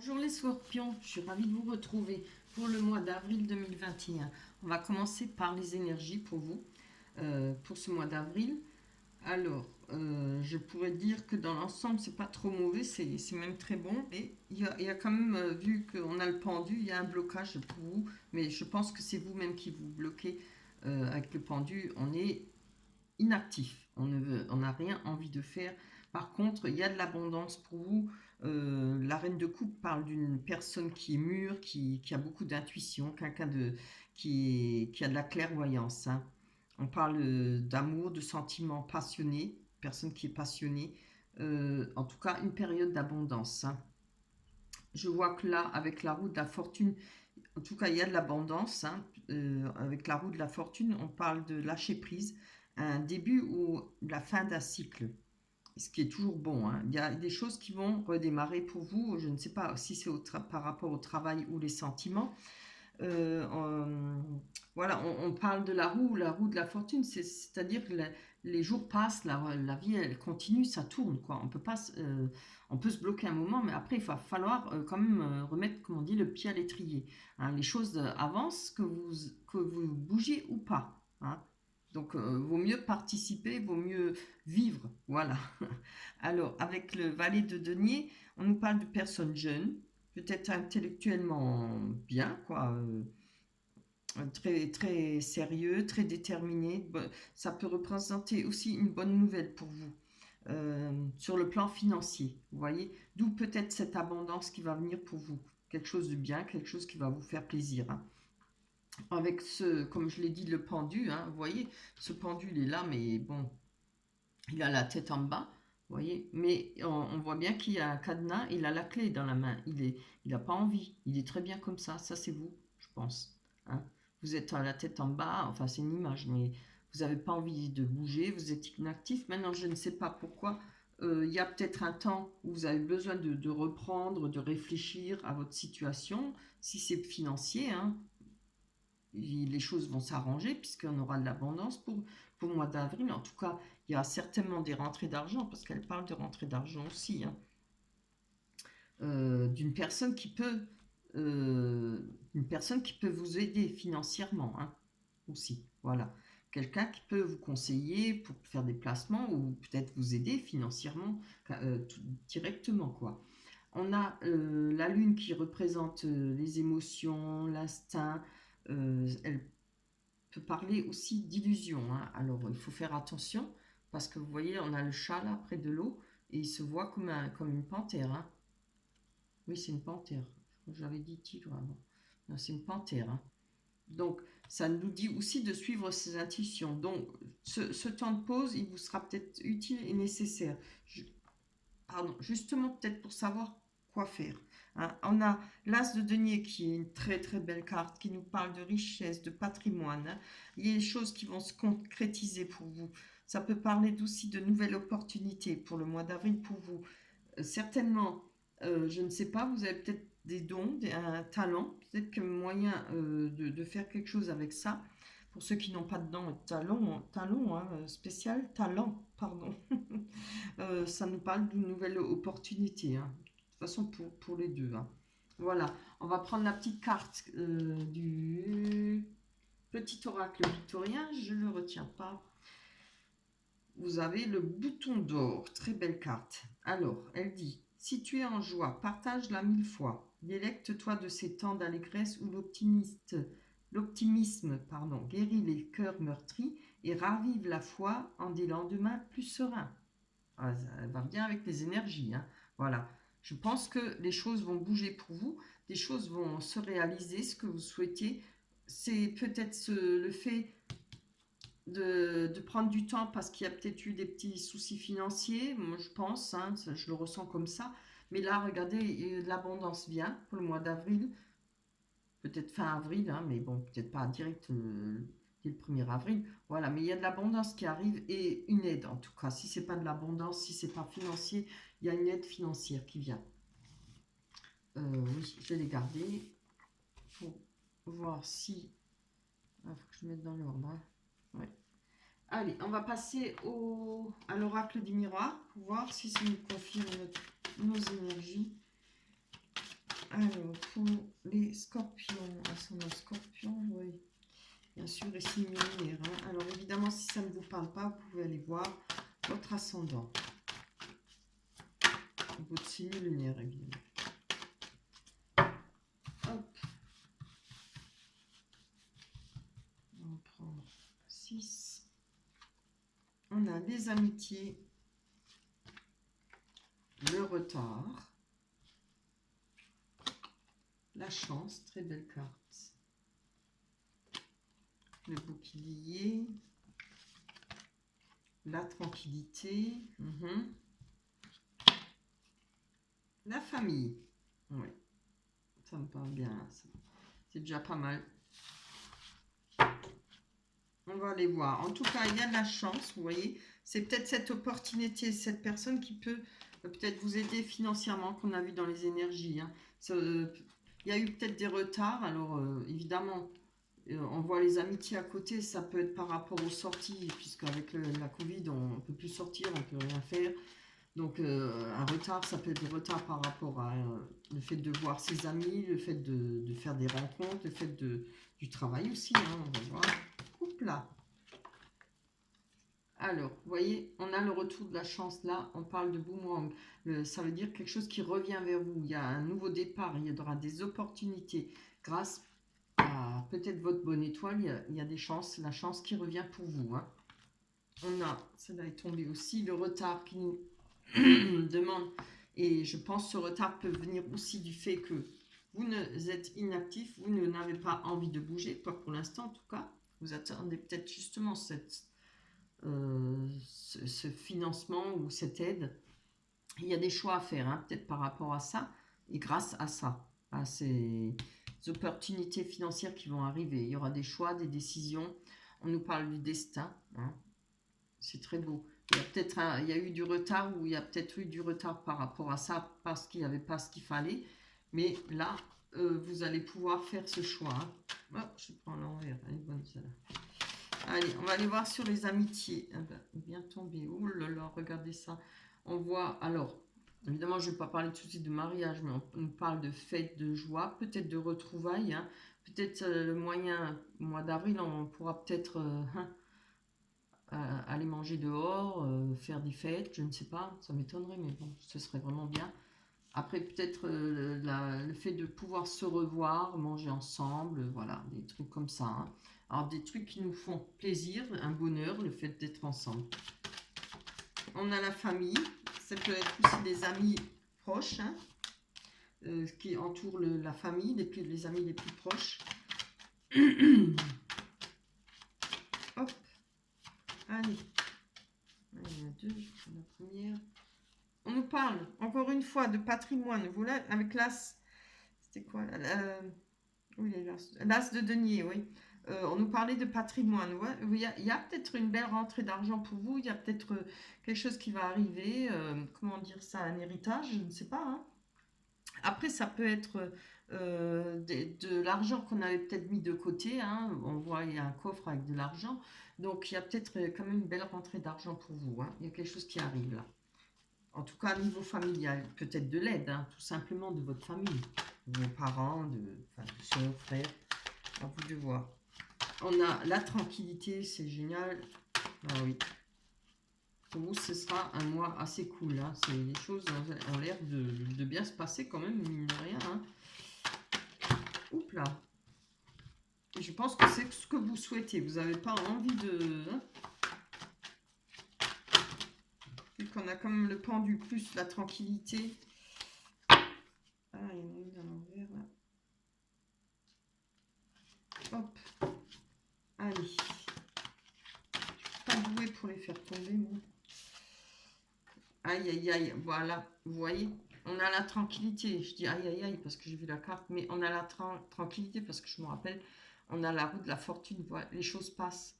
Bonjour les scorpions, je suis ravie de vous retrouver pour le mois d'avril 2021. On va commencer par les énergies pour vous, pour ce mois d'avril. Alors, je pourrais dire que dans l'ensemble, c'est pas trop mauvais, c'est même très bon. Et il y a quand même, vu qu'on a le pendu, il y a un blocage pour vous. Mais je pense que c'est vous-même qui vous bloquez avec le pendu. On est inactif, on n'a rien envie de faire. Par contre, il y a de l'abondance pour vous. La reine de coupe parle d'une personne qui est mûre, qui a beaucoup d'intuition, quelqu'un qui a de la clairvoyance, hein. On parle d'amour, de sentiments passionnés, personne qui est passionnée. En tout cas, une période d'abondance, hein. Je vois que là, avec la roue de la fortune, en tout cas, il y a de l'abondance, hein. Avec la roue de la fortune, on parle de lâcher prise, un début ou la fin d'un cycle, ce qui est toujours bon, hein. Il y a des choses qui vont redémarrer pour vous. Je ne sais pas si c'est par rapport au travail ou les sentiments. Euh, on- voilà, on parle de la roue de la fortune, c'est-à-dire que les jours passent, la vie elle continue, ça tourne, quoi. On peut se bloquer un moment, mais après il va falloir quand même remettre, comme on dit, le pied à l'étrier, hein. Les choses avancent, que vous bougiez ou pas, hein. Donc, vaut mieux participer, vaut mieux vivre, voilà. Alors, avec le valet de denier, on nous parle de personnes jeunes, peut-être intellectuellement bien, quoi, très, très sérieux, très déterminé. Ça peut représenter aussi une bonne nouvelle pour vous sur le plan financier, vous voyez. D'où peut-être cette abondance qui va venir pour vous. Quelque chose de bien, quelque chose qui va vous faire plaisir, hein. Avec ce, comme je l'ai dit, le pendu, hein, vous voyez, ce pendu, il est là, mais bon, il a la tête en bas, vous voyez, mais on voit bien qu'il y a un cadenas, il a la clé dans la main, il n'a pas envie, il est très bien comme ça c'est vous, je pense, hein. Vous êtes à la tête en bas, enfin c'est une image, mais vous n'avez pas envie de bouger, vous êtes inactif. Maintenant, je ne sais pas pourquoi, il y a peut-être un temps où vous avez besoin de reprendre, de réfléchir à votre situation, si c'est financier, hein, les choses vont s'arranger puisqu'on aura de l'abondance pour le mois d'avril. En tout cas, il y a certainement des rentrées d'argent parce qu'elle parle de rentrées d'argent aussi, hein. D'une personne euh, une personne qui peut vous aider financièrement, hein, aussi. Voilà. Quelqu'un qui peut vous conseiller pour faire des placements ou peut-être vous aider financièrement directement, quoi. On a la lune qui représente les émotions, l'instinct. Elle peut parler aussi d'illusion, hein. Alors, il faut faire attention parce que vous voyez, on a le chat là près de l'eau et il se voit comme une panthère, hein. Oui, c'est une panthère. J'avais dit tigre avant. Non, c'est une panthère, hein. Donc, ça nous dit aussi de suivre ses intuitions. Donc, ce temps de pause, il vous sera peut-être utile et nécessaire. Pardon, justement peut-être pour savoir quoi faire, hein. On a l'As de denier qui est une très très belle carte qui nous parle de richesse, de patrimoine, hein. Il y a des choses qui vont se concrétiser pour vous. Ça peut parler aussi de nouvelles opportunités pour le mois d'avril pour vous. Certainement, je ne sais pas, vous avez peut-être des dons, un talent, peut-être que moyen de faire quelque chose avec ça. Pour ceux qui n'ont pas de dents, talon, hein, spécial, talent, pardon. Ça nous parle d'une nouvelle opportunité, hein. De toute façon, pour les deux, hein. Voilà, on va prendre la petite carte du petit oracle victorien, je ne le retiens pas. Vous avez le bouton d'or, très belle carte. Alors, elle dit, si tu es en joie, partage-la 1000 fois. Délecte-toi de ces temps d'allégresse où l'optimisme, guérit les cœurs meurtris et ravive la foi en des lendemains plus sereins. Ah, ça va bien avec les énergies, hein. Voilà. Je pense que les choses vont bouger pour vous, des choses vont se réaliser, ce que vous souhaitez. C'est peut-être le fait de prendre du temps parce qu'il y a peut-être eu des petits soucis financiers, moi je pense, hein, je le ressens comme ça. Mais là, regardez, l'abondance vient pour le mois d'avril, peut-être fin avril, hein, mais bon, peut-être pas direct dès le 1er avril. Voilà, mais il y a de l'abondance qui arrive et une aide en tout cas. Si c'est pas de l'abondance, si c'est pas financier, il y a une aide financière qui vient. Oui, je vais les garder pour voir si. Il faut que je mette dans l'ordre, hein. Ouais. Allez, on va passer à l'oracle du miroir pour voir si ça nous confirme nos énergies. pour les scorpions, ascendant scorpion, oui. Bien sûr, et signe lunaire. Hein. Alors évidemment, si ça ne vous parle pas, vous pouvez aller voir votre ascendant. Votre signe lunaire, évidemment. Hop. On va prendre 6. On a les amitiés, le retard, la chance, très belle carte, le bouclier, la tranquillité, la famille. Oui, ça me parle bien, c'est déjà pas mal. On va aller voir. En tout cas, il y a de la chance, vous voyez. C'est peut-être cette opportunité, cette personne qui peut peut-être vous aider financièrement, qu'on a vu dans les énergies. Hein. Il y a eu peut-être des retards. Alors, évidemment, on voit les amitiés à côté. Ça peut être par rapport aux sorties, puisqu'avec la Covid, on ne peut plus sortir, on ne peut rien faire. Donc, un retard, ça peut être des retards par rapport à le fait de voir ses amis, le fait de faire des rencontres, le fait du travail aussi. Hein, on va voir. Là. Alors, vous voyez, on a le retour de la chance là, on parle de boomerang. Ça veut dire quelque chose qui revient vers vous. Il y a un nouveau départ, il y aura des opportunités. Grâce à peut-être votre bonne étoile, il y a des chances, la chance qui revient pour vous. Hein. On a, celle-là est tombée aussi, le retard qui nous demande. Et je pense que ce retard peut venir aussi du fait que vous êtes inactif, vous n'avez pas envie de bouger, pas pour l'instant en tout cas. Vous attendez peut-être justement ce financement ou cette aide. Il y a des choix à faire, hein, peut-être par rapport à ça, et grâce à ça, à ces opportunités financières qui vont arriver. Il y aura des choix, des décisions. On nous parle du destin. Hein. C'est très beau. Il y a eu du retard, ou il y a peut-être eu du retard par rapport à ça, parce qu'il n'y avait pas ce qu'il fallait. Mais là, vous allez pouvoir faire ce choix. Hein. Oh, je prends l'envers. Elle est bonne celle-là. Allez, on va aller voir sur les amitiés. Ah ben, bien tombé. Oh là là, regardez ça. On voit, alors, évidemment, je ne vais pas parler tout de suite de mariage, mais on parle de fête, de joie, peut-être de retrouvailles. Hein. Peut-être le mois d'avril, on pourra peut-être aller manger dehors, faire des fêtes, je ne sais pas. Ça m'étonnerait, mais bon, ce serait vraiment bien. Après, peut-être le fait de pouvoir se revoir, manger ensemble, voilà, des trucs comme ça. Hein. Alors, des trucs qui nous font plaisir, un bonheur, le fait d'être ensemble. On a la famille, ça peut être aussi des amis proches, hein, qui entourent la famille, les amis les plus proches. Hop, allez. Il y en a deux, la première. On nous parle, encore une fois, de patrimoine. Voilà, avec l'as, c'était quoi oui, l'as de denier, oui. On nous parlait de patrimoine. Ouais. Il y a peut-être une belle rentrée d'argent pour vous. Il y a peut-être quelque chose qui va arriver. Comment dire ça? Un héritage, je ne sais pas. Hein. Après, ça peut être de l'argent qu'on avait peut-être mis de côté. Hein. On voit, il y a un coffre avec de l'argent. Donc, il y a peut-être quand même une belle rentrée d'argent pour vous. Hein. Il y a quelque chose qui arrive là. En tout cas, au niveau familial, peut-être de l'aide, hein, tout simplement de votre famille, de vos parents, de soeurs, frères, à vous de voir. On a la tranquillité, c'est génial. Ah oui. Pour vous, ce sera un mois assez cool. Hein. Les choses ont l'air de bien se passer quand même, mine de rien. Hein. Oups là. Et je pense que c'est ce que vous souhaitez. Vous n'avez pas envie de... Hein. Vu qu'on a quand même le pendu plus la tranquillité. Ah, il y en a une à l'envers là. Hop. Allez. Je suis pas douée pour les faire tomber, moi. Aïe, aïe, aïe. Voilà. Vous voyez, on a la tranquillité. Je dis aïe, aïe, aïe parce que j'ai vu la carte. Mais on a la tranquillité parce que je me rappelle, on a la roue de la fortune. Voilà, les choses passent.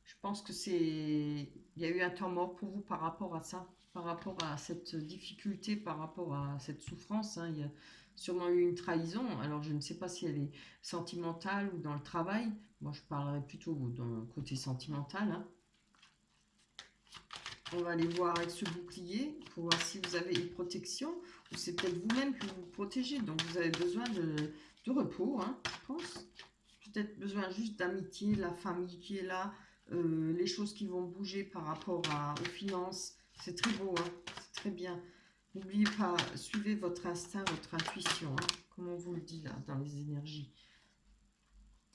Je pense que c'est... Il y a eu un temps mort pour vous par rapport à ça. Par rapport à cette difficulté, par rapport à cette souffrance. Hein. Il y a sûrement eu une trahison. Alors, je ne sais pas si elle est sentimentale ou dans le travail. Moi, je parlerais plutôt dans le côté sentimental. Hein. On va aller voir avec ce bouclier pour voir si vous avez une protection ou c'est peut-être vous-même que vous vous protégez. Donc, vous avez besoin de repos, hein, je pense. Peut-être besoin juste d'amitié, la famille qui est là, les choses qui vont bouger par rapport aux finances. C'est très beau, hein, c'est très bien. N'oubliez pas, suivez votre instinct, votre intuition, hein, comme on vous le dit là, dans les énergies.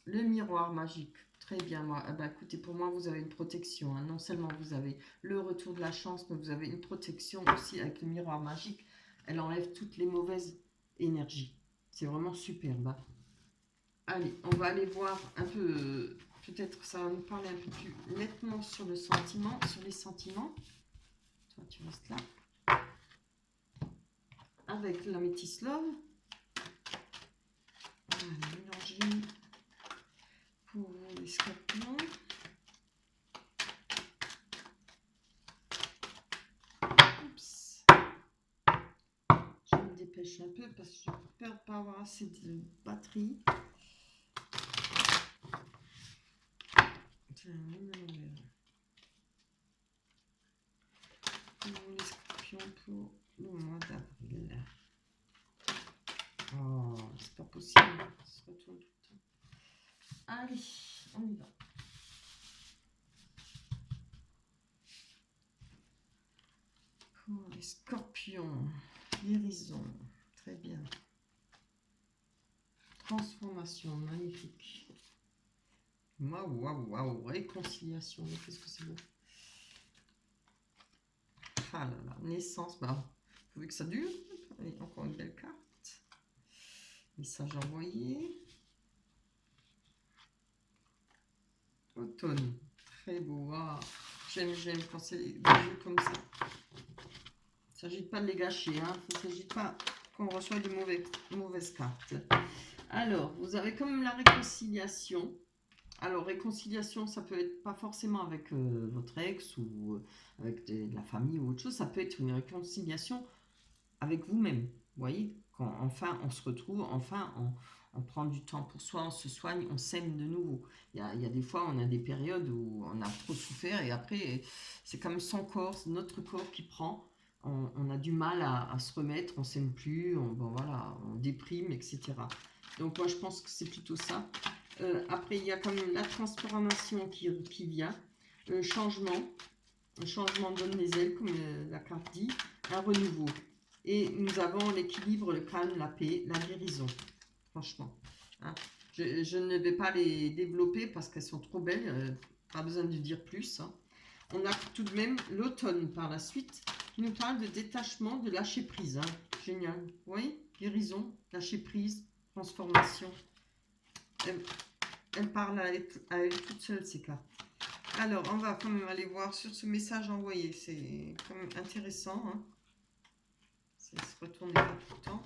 Le miroir magique. Très bien, moi. Ah bah, écoutez, pour moi, vous avez une protection, hein. Non seulement vous avez le retour de la chance, mais vous avez une protection aussi avec le miroir magique. Elle enlève toutes les mauvaises énergies. C'est vraiment superbe, hein. Allez, on va aller voir un peu, peut-être ça va nous parler un peu plus nettement sur le sentiment, sur les sentiments. Toi, tu restes là. Avec la métisse love. Allez, mélanger pour vous les scorpions. Oups. Je me dépêche un peu parce que j'ai peur de ne pas avoir assez de batterie. Pour les scorpions pour le mois d'avril. Oh, c'est pas possible. Ça se retourne tout le temps. Allez, on y va. Pour les scorpions, guérison, très bien. Transformation, magnifique. Waouh, waouh, waouh, réconciliation, mais qu'est-ce que c'est beau. Ah là là, naissance, bah, vous voulez que ça dure. Allez, encore une belle carte. Message envoyé. Automne, très beau. Ah, j'aime quand c'est des jeux comme ça. Il ne s'agit pas de les gâcher, hein. Il ne s'agit pas qu'on reçoit de mauvaises cartes. Alors, vous avez quand même la réconciliation. Alors, réconciliation, ça peut être pas forcément avec votre ex ou avec de la famille ou autre chose. Ça peut être une réconciliation avec vous-même. Vous voyez, quand enfin on se retrouve, enfin on prend du temps pour soi, on se soigne, on s'aime de nouveau. Il y a des fois, on a des périodes où on a trop souffert et après, c'est comme son corps, notre corps qui prend. On a du mal à se remettre, on s'aime plus, bon, voilà, on déprime, etc. Donc moi, je pense que c'est plutôt ça. Après, il y a quand même la transformation qui vient, le changement. Un changement donne les ailes, comme la carte dit, un renouveau. Et nous avons l'équilibre, le calme, la paix, la guérison. Franchement, hein. Je ne vais pas les développer parce qu'elles sont trop belles. Pas besoin de dire plus, hein. On a tout de même l'automne par la suite qui nous parle de détachement, de lâcher prise, hein. Génial. Oui, guérison, lâcher prise, transformation. Elle parle à elle toute seule, ces cartes. Alors, on va quand même aller voir sur ce message envoyé. C'est quand même intéressant, hein. Ça se retourne pas tout le temps.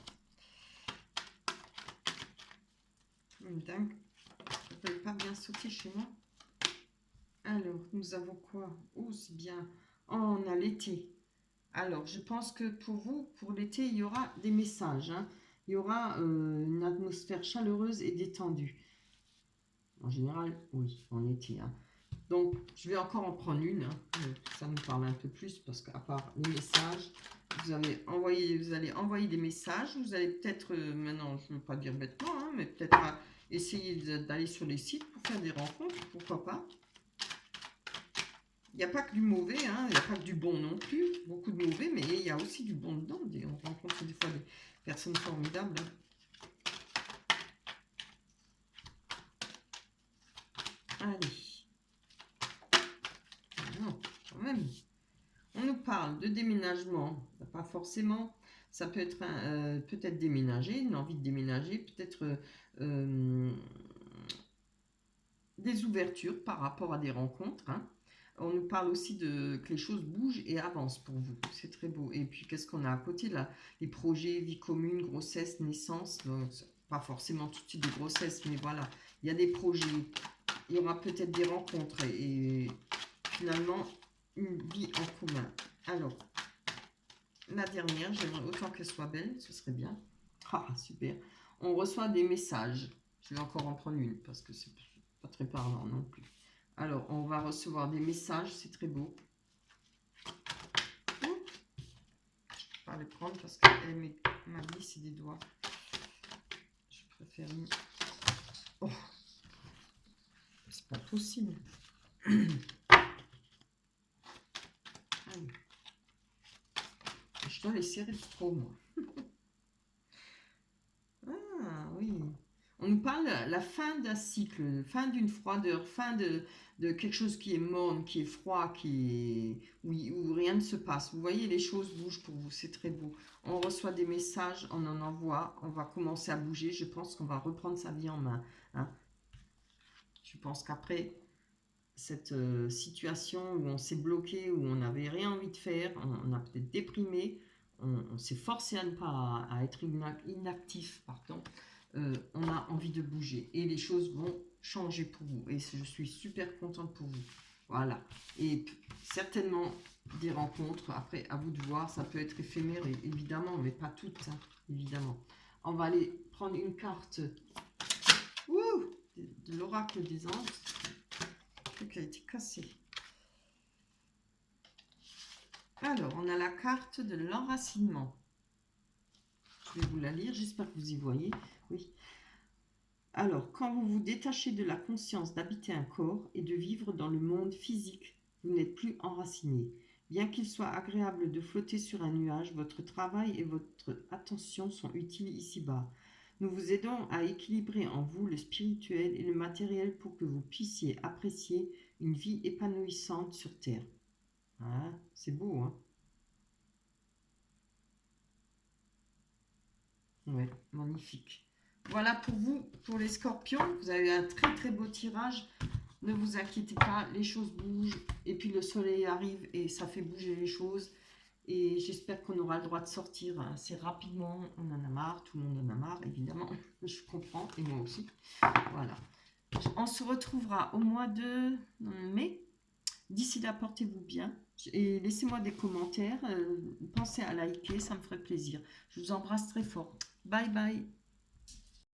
Dingue. Ça ne peut pas bien sauter chez moi. Alors, nous avons quoi? Oh, c'est bien. Oh, on a l'été. Alors, je pense que pour vous, pour l'été, il y aura des messages, hein. Il y aura une atmosphère chaleureuse et détendue. En général, oui, en été, hein. Donc, je vais encore en prendre une, hein. Ça me parle un peu plus parce qu'à part les messages, vous allez envoyer des messages. Vous allez peut-être, maintenant, je ne veux pas dire bêtement, hein, mais peut-être essayer d'aller sur les sites pour faire des rencontres, pourquoi pas. Il n'y a pas que du mauvais, hein, il n'y a pas que du bon non plus. Beaucoup de mauvais, mais il y a aussi du bon dedans. On rencontre des fois des personnes formidables, hein. Allez. Non, quand même. On nous parle de déménagement, pas forcément. Ça peut être peut-être déménager, une envie de déménager, peut-être des ouvertures par rapport à des rencontres, hein. On nous parle aussi que les choses bougent et avancent pour vous. C'est très beau. Et puis, qu'est-ce qu'on a à côté là? Les projets, vie commune, grossesse, naissance. Donc, pas forcément tout de suite de grossesse, mais voilà. Il y a des projets. Il y aura peut-être des rencontres et finalement, une vie en commun. Alors, la dernière, j'aimerais autant qu'elle soit belle, ce serait bien. Ah, super. On reçoit des messages. Je vais encore en prendre une parce que c'est pas très parlant non plus. Alors, on va recevoir des messages, c'est très beau. Je ne peux pas le prendre parce qu'elle m'a glissé des doigts. Je préfère... Oh, c'est pas possible. Allez. Je dois les serrer trop, moi. Ah, oui. On nous parle de la fin d'un cycle, fin d'une froideur, fin de quelque chose qui est morne, qui est froid, où rien ne se passe. Vous voyez, les choses bougent pour vous, c'est très beau. On reçoit des messages, on en envoie, on va commencer à bouger. Je pense qu'on va reprendre sa vie en main. Hein. Je pense qu'après cette situation où on s'est bloqué, où on n'avait rien envie de faire, on a peut-être déprimé, on s'est forcé à ne pas à être inactif, pardon. On a envie de bouger et les choses vont changer pour vous et je suis super contente pour vous. Voilà, et certainement des rencontres, après à vous de voir, ça peut être éphémère évidemment, mais pas toutes, hein, évidemment. On va aller prendre une carte de l'oracle des anges qui a été cassé. Alors, on a la carte de l'enracinement. Je vais vous la lire, j'espère que vous y voyez. Oui. Alors, quand vous vous détachez de la conscience d'habiter un corps et de vivre dans le monde physique, vous n'êtes plus enraciné. Bien qu'il soit agréable de flotter sur un nuage, votre travail et votre attention sont utiles ici-bas. Nous vous aidons à équilibrer en vous le spirituel et le matériel pour que vous puissiez apprécier une vie épanouissante sur Terre. Ah, c'est beau, hein? Ouais, magnifique. Voilà pour vous, pour les scorpions. Vous avez un très très beau tirage. Ne vous inquiétez pas, les choses bougent. Et puis le soleil arrive et ça fait bouger les choses. Et j'espère qu'on aura le droit de sortir assez rapidement. On en a marre, tout le monde en a marre, évidemment. Je comprends, et moi aussi. Voilà. On se retrouvera au mois de mai. D'ici là, portez-vous bien. Et laissez-moi des commentaires. Pensez à liker, ça me ferait plaisir. Je vous embrasse très fort. Bye bye.